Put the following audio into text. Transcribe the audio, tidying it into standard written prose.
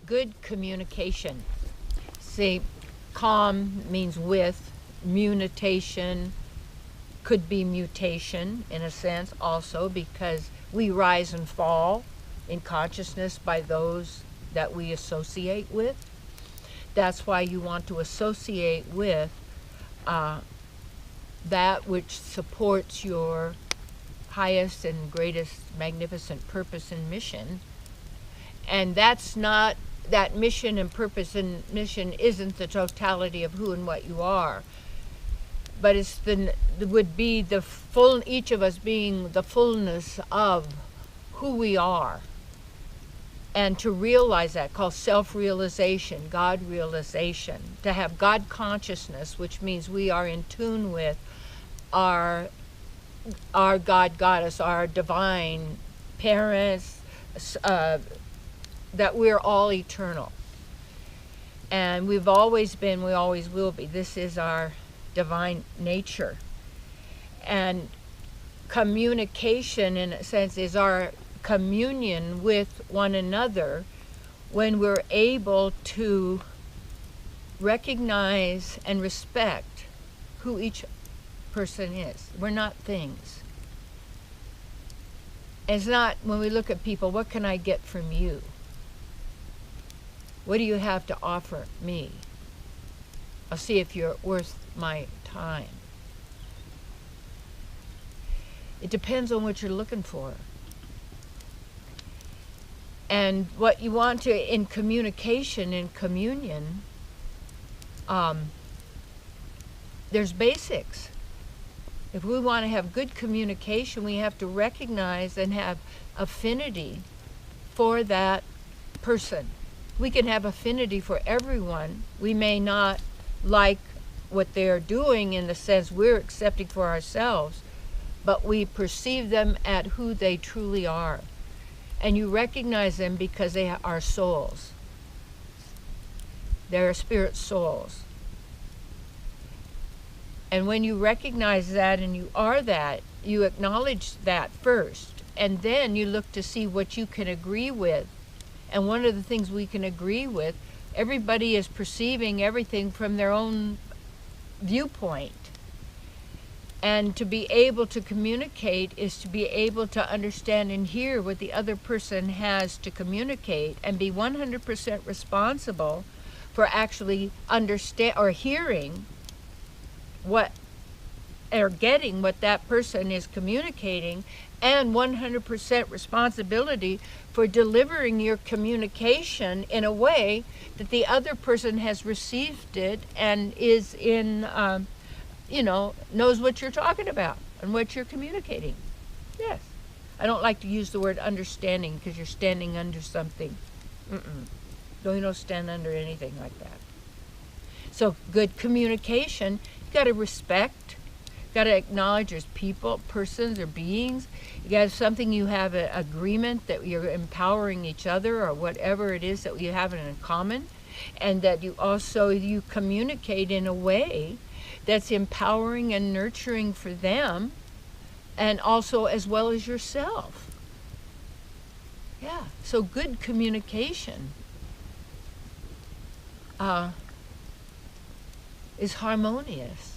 good communication. See, calm means with, mutation could be mutation in a sense also, because we rise and fall in consciousness by those that we associate with. That's why you want to associate with that which supports your highest and greatest magnificent purpose and mission. And that's not, that mission and purpose and mission isn't the totality of who and what you are, but it's would be the full, each of us being the fullness of who we are. And to realize that, called self-realization, God realization, to have God consciousness, which means we are in tune with our God Goddess, our divine parents, that we're all eternal. And we've always been, we always will be. This is our divine nature. And communication, in a sense, is our communion with one another when we're able to recognize and respect who each person is. We're not things. It's not, when we look at people, what can I get from you? What do you have to offer me? I'll see if you're worth my time. It depends on what you're looking for. And what you want to, in communication, in communion, there's basics. If we want to have good communication, we have to recognize and have affinity for that person. We can have affinity for everyone. We may not like what they're doing in the sense we're accepting for ourselves, but we perceive them at who they truly are. And you recognize them because they are souls. They're spirit souls. And when you recognize that and you are that, you acknowledge that first. And then you look to see what you can agree with. And one of the things we can agree with, everybody is perceiving everything from their own viewpoint. And to be able to communicate is to be able to understand and hear what the other person has to communicate and be 100% responsible for actually understand or hearing what, or getting what that person is communicating, and 100% responsibility for delivering your communication in a way that the other person has received it and is in, knows what you're talking about and what you're communicating. Yes. I don't like to use the word understanding because you're standing under something. Don't stand under anything like that. So good communication, you got to respect, got to acknowledge there's people, persons, or beings. You got something, you have an agreement that you're empowering each other or whatever it is that you have in common, and that you communicate in a way that's empowering and nurturing for them, and also as well as yourself. Yeah, so good communication is harmonious.